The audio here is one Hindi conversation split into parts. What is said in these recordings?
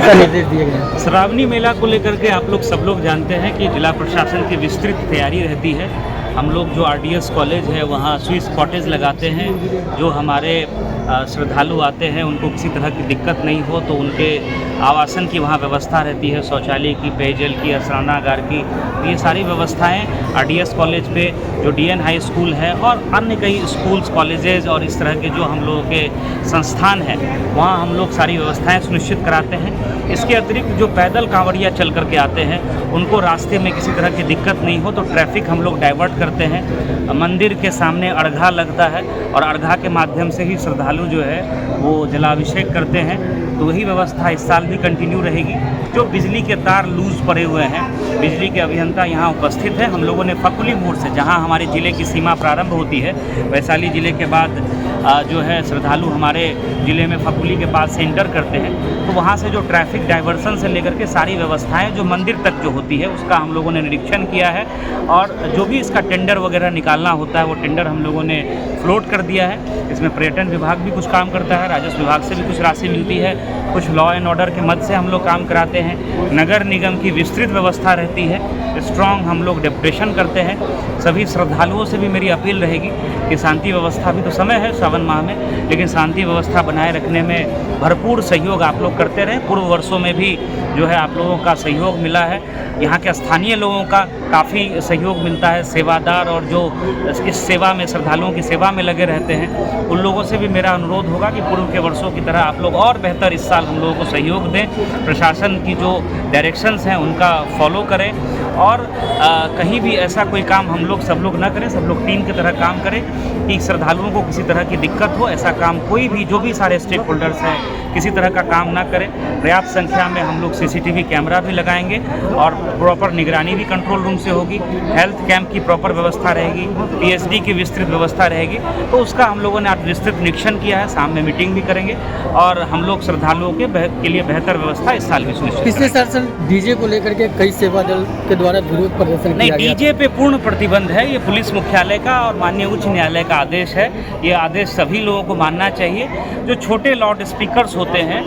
का निर्देश दिए गए हैं? श्रावणी मेला को लेकर के आप लोग सब लोग जानते हैं कि जिला प्रशासन की विस्तृत तैयारी रहती है। हम लोग जो आरडीएस कॉलेज है वहाँ स्विस कॉटेज लगाते हैं। जो हमारे श्रद्धालु आते हैं उनको किसी तरह की दिक्कत नहीं हो तो उनके आवासन की वहाँ व्यवस्था रहती है, शौचालय की, पेयजल की, स्नानागार की। ये सारी व्यवस्थाएं आरडीएस कॉलेज पे जो डीएन हाई स्कूल है और अन्य कई स्कूल्स, कॉलेजेस और इस तरह के जो हम लोगों के संस्थान हैं वहाँ हम लोग सारी व्यवस्थाएं सुनिश्चित कराते हैं। इसके अतिरिक्त जो पैदल कांवड़िया चल करके आते हैं उनको रास्ते में किसी तरह की दिक्कत नहीं हो तो ट्रैफिक हम लोग डाइवर्ट करते हैं। मंदिर के सामने अर्घा लगता है और अर्घा के माध्यम से ही श्रद्धालु जो है वो जलाभिषेक करते हैं। तो वही व्यवस्था इस साल भी कंटिन्यू रहेगी। जो बिजली के तार लूज पड़े हुए हैं, बिजली के अभियंता यहाँ उपस्थित है। हम लोगों ने फकुली मोड़ से, जहाँ हमारे ज़िले की सीमा प्रारंभ होती है, वैशाली ज़िले के बाद जो है श्रद्धालु हमारे ज़िले में फकुली के पास से इंटर करते हैं, तो वहाँ से जो ट्रैफिक डाइवर्सन से लेकर के सारी व्यवस्थाएं जो मंदिर तक जो होती है उसका हम लोगों ने निरीक्षण किया है। और जो भी इसका टेंडर वगैरह निकालना होता है वो टेंडर हम लोगों ने फ्लोट कर दिया है। इसमें पर्यटन विभाग भी कुछ काम करता है, राजस्व विभाग से भी कुछ राशि मिलती है, कुछ लॉ एंड ऑर्डर के मद से हम लोग काम कराते हैं। नगर निगम की विस्तृत व्यवस्था रहती है, स्ट्रॉन्ग हम लोग डेपुटेशन करते हैं। सभी श्रद्धालुओं से भी मेरी अपील रहेगी कि शांति व्यवस्था, भी तो समय है सावन माह में, लेकिन शांति व्यवस्था बनाए रखने में भरपूर सहयोग आप लोग करते रहें। पूर्व वर्षों में भी जो है आप लोगों का सहयोग मिला है। यहाँ के स्थानीय लोगों का काफ़ी सहयोग मिलता है, सेवादार और जो इस सेवा में, श्रद्धालुओं की सेवा में लगे रहते हैं, उन लोगों से भी मेरा अनुरोध होगा कि पूर्व के वर्षों की तरह आप लोग और बेहतर इस साल हम लोगों को सहयोग दें। प्रशासन की जो डायरेक्शंस हैं उनका फॉलो करें और कहीं भी ऐसा कोई काम हम लोग सब लोग ना करें, सब लोग टीम की तरह काम करें कि श्रद्धालुओं को किसी तरह की दिक्कत हो, ऐसा काम कोई भी, जो भी सारे स्टेक होल्डर्स हैं, किसी तरह का काम ना करें। पर्याप्त संख्या में हम लोग सीसीटीवी कैमरा भी लगाएंगे और प्रॉपर निगरानी भी कंट्रोल रूम से होगी। हेल्थ कैंप की प्रॉपर व्यवस्था रहेगी, पीएचडी की विस्तृत व्यवस्था रहेगी। तो उसका हम लोगों ने आज विस्तृत निरीक्षण किया है, सामने मीटिंग भी करेंगे और हम लोग श्रद्धालुओं के लिए बेहतर व्यवस्था इस साल भी सुनिश्चित। पिछले साल सर डीजे को लेकर के कई सेवा दल के द्वारा विरोध प्रदर्शन नहीं, किया गया। डीजे पे पूर्ण प्रतिबंध है। ये पुलिस मुख्यालय का और माननीय उच्च न्यायालय का आदेश है। ये आदेश सभी लोगों को मानना चाहिए। जो छोटे लाउड स्पीकर्स होते हैं,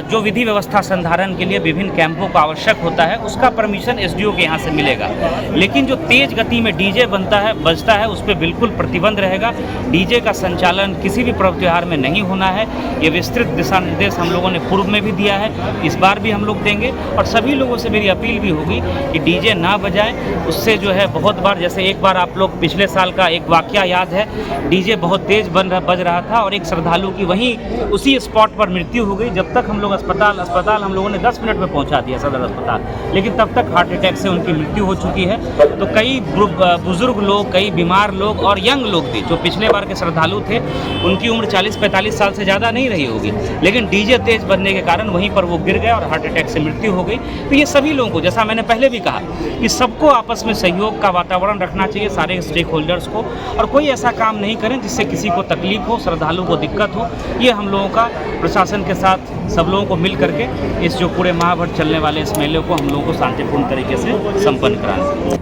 जो विधि व्यवस्था संधारण के लिए विभिन्न कैंपों को आवश्यक होता है, उसका परमिशन एसडीओ के यहाँ से मिलेगा। लेकिन जो तेज गति में डीजे बजता है उस पर बिल्कुल प्रतिबंध रहेगा। डीजे का संचालन किसी भी पर्व त्योहार में नहीं होना है। ये विस्तृत दिशा निर्देश हम लोगों ने पूर्व में भी दिया है, इस बार भी हम लोग देंगे। और सभी लोगों से मेरी अपील भी होगी कि डीजे ना बजाएं। उससे जो है बहुत बार, जैसे एक बार आप लोग पिछले साल का एक वाकया याद है, डीजे बहुत तेज बज रहा था और एक श्रद्धालु की वहीं उसी स्पॉट पर मृत्यु हो गई। जब तक हम लोग अस्पताल हम लोगों ने 10 मिनट में पहुंचा दिया सदर अस्पताल, लेकिन तब तक हार्ट अटैक से उनकी मृत्यु हो चुकी है। तो कई बुजुर्ग लोग, कई बीमार लोग और यंग लोग भी जो पिछले बार के श्रद्धालु थे, उनकी उम्र 40-45 साल से ज़्यादा नहीं रही होगी, लेकिन डीजे तेज बनने के कारण वहीं पर वो गिर गए और हार्ट अटैक से मृत्यु हो गई। तो ये सभी लोगों को, जैसा मैंने पहले भी कहा, कि सबको आपस में सहयोग का वातावरण रखना चाहिए, सारे स्टेक होल्डर्स को, और कोई ऐसा काम नहीं करें जिससे किसी को तकलीफ हो, श्रद्धालु को दिक्कत हो। ये हम लोगों का प्रशासन के साथ सब लोगों को मिल करके इस जो पूरे माह भर चलने वाले इस मेले को हम लोगों को शांतिपूर्ण तरीके से संपन्न कराना है।